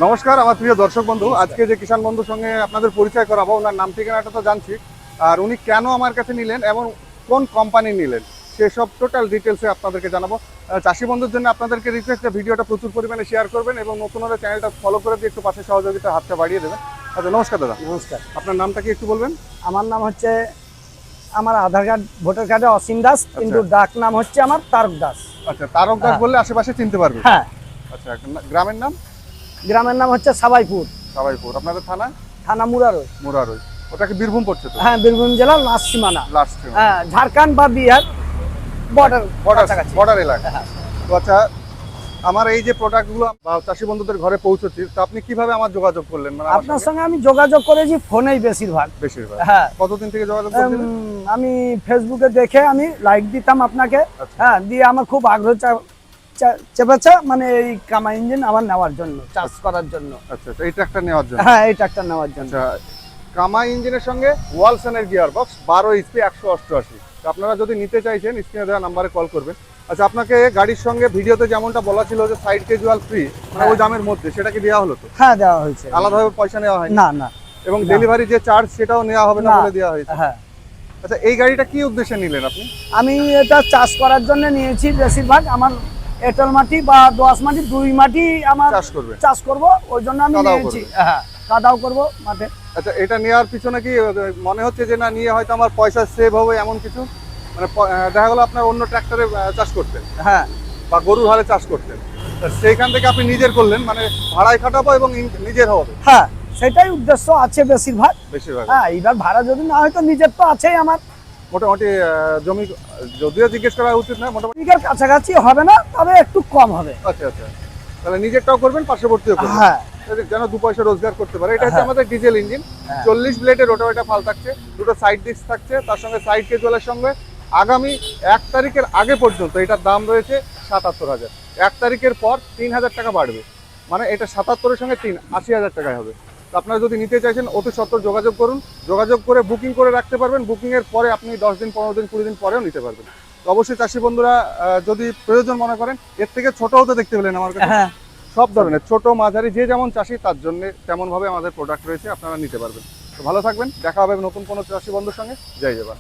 নমস্কার আমার প্রিয় দর্শক বন্ধু, আজকে যে কিষাণ বন্ধুর সঙ্গে আপনাদের পরিচয় করাবো, ওনার নাম ঠিকানাটা তো জানছি, আর উনি কেন আমার কাছে নিলেন এবং কোন কোম্পানি নিলেন সেসব টোটাল ডিটেলসে আপনাদেরকে জানাবো। চাষি বন্ধুর জন্য আপনাদেরকে রিকোয়েস্ট, ভিডিওটা প্রচুর পরিমাণে শেয়ার করবেন এবং নতুন হলে চ্যানেলটা ফলো করে দিয়ে একটু পাশে সহযোগিতা হাতটা বাড়িয়ে দেবেন। আচ্ছা, নমস্কার দাদা। নমস্কার। আপনার নামটা কি একটু বলবেন? আমার নাম হচ্ছে, আমার আধার কার্ড ভোটার কার্ডে অসীম দাস, কিন্তু ডাক নাম হচ্ছে আমার তারক দাস। আচ্ছা, তারক দাস বললে আশেপাশে চিনতে পারবে? হ্যাঁ। আচ্ছা, গ্রামের নাম? গ্রামের নাম হচ্ছে সাবাইপুর। সাবাইপুর। আপনাদের থানা? থানা মুরারই। মুরারই। ওটা কি বীরভূম পড়ছে তো? হ্যাঁ, বীরভূম জেলার লাস্ট সীমানা। লাস্ট হ্যাঁ, ঝাড়খণ্ড বা বিহার বর্ডার এলাকা। তো আচ্ছা, আমার এই যে প্রোডাক্টগুলো চাষি বন্ধুদের ঘরে পৌঁছচ্ছি, তো আপনি কিভাবে আমার যোগাযোগ করলেন? মানে আপনার সঙ্গে আমি যোগাযোগ করেছি ফোনেই বেশিরভাগ। হ্যাঁ। কতদিন থেকে যোগাযোগ করছেন? আমি ফেসবুকে দেখে আমি লাইক দিতাম আপনাকে। হ্যাঁ, দিয়ে আমার খুব আগ্রহ চেপেছে, মানে এই কামা ইঞ্জিন আমার নেওয়ার জন্য, চাষ করার জন্য। আচ্ছা, এই ট্রাক্টর নেওয়ার জন্য? হ্যাঁ, এই ট্রাক্টর নেওয়ার জন্য। আচ্ছা, কামা ইঞ্জিনের সঙ্গে ওয়ালসনের গিয়ার বক্স 12 HP 188। তো আপনারা যদি নিতে চাইছেন স্ক্রিনে দেওয়া নাম্বারে কল করবেন। আচ্ছা, আপনাকে গাড়ির সঙ্গে ভিডিওতে যেমনটা বলা ছিল যে সাইড ক্যাজুয়াল ফ্রি, মানে ওই দামের মধ্যে, সেটা কি দেওয়া হলো তো? হ্যাঁ, দেওয়া হয়েছে। আলাদাভাবে পয়সা নেওয়া হয় না না। এবং ডেলিভারি যে চার্জ সেটাও নেওয়া হবে না বলে দেওয়া হয়েছে? হ্যাঁ। আচ্ছা, এই গাড়িটা কি উদ্দেশ্যে নিলেন আপনি? আমি এটা চাষ করার জন্য নিয়েছি। বেশিরভাগ আমার এঁটেল মাটি বা দোআঁশ মাটি, দুই মাটি আমার চাষ করব, ওই জন্য আমি নিয়েছি। হ্যাঁ, কাদাও করব মাঠে। আচ্ছা, এটা নেওয়ার পিছনে কি মনে হচ্ছে যে না, নিয়ে হয়তো আমার পয়সা সেভ হবে এমন কিছু? মানে দেখা গেলো আপনার অন্য ট্র্যাক্টরে চাষ করতেন, হ্যাঁ, বা গরুর হালে চাষ করতেন, সেইখান থেকে আপনি নিজের করলেন, মানে ভাড়ায় খাটাবো এবং নিজের হবে। হ্যাঁ, সেটাই উদ্দেশ্য আছে বেশিরভাগ। হ্যাঁ, এবার ভাড়া যদি না হয় তো নিজের তো আছেই আমার। মোটামুটি জমি যদিও জিজ্ঞেস করা উচিত না, মোটামুটি কাছাকাছি হবে না, তবে একটু কম হবে। আচ্ছা আচ্ছা, তাহলে নিজেরটাও করবেন, পার্শ্ববর্তীও করবেন। হ্যাঁ, যেন 2 পয়সা রোজগার করতে পারে। এটা হচ্ছে আমাদের ডিজেল ইঞ্জিন, 40 ব্লেডের রোটাভেটার ফাল থাকছে, দুটো সাইড ডিস্ক থাকছে, তার সঙ্গে সাইড কেজুয়ালের সঙ্গে আগামী 1 তারিখের আগে পর্যন্ত এটার দাম রয়েছে 77,000। 1 তারিখের পর 3,000 টাকা বাড়বে, মানে এটা 77-এর সঙ্গে 3 80,000 টাকায় হবে। তো আপনারা যদি নিতে চাইছেন অতি সত্বর যোগাযোগ করুন, যোগাযোগ করে বুকিং করে রাখতে পারবেন। বুকিংয়ের পরে আপনি 10 দিন, 15 দিন, 20 দিন পরেও নিতে পারবেন। তো অবশ্যই চাষি বন্ধুরা যদি প্রয়োজন মনে করেন, এর থেকে ছোট হতে দেখতে পেলেন আমার কাছে। হ্যাঁ, সব ধরনের ছোট মাঝারি যে যেমন চাষি তার জন্য তেমন ভাবে আমাদের প্রোডাক্ট রয়েছে, আপনারা নিতে পারবেন। তো ভালো থাকবেন, দেখা হবে নতুন কোনো চাষি বন্ধুর সঙ্গে। জয় জবান।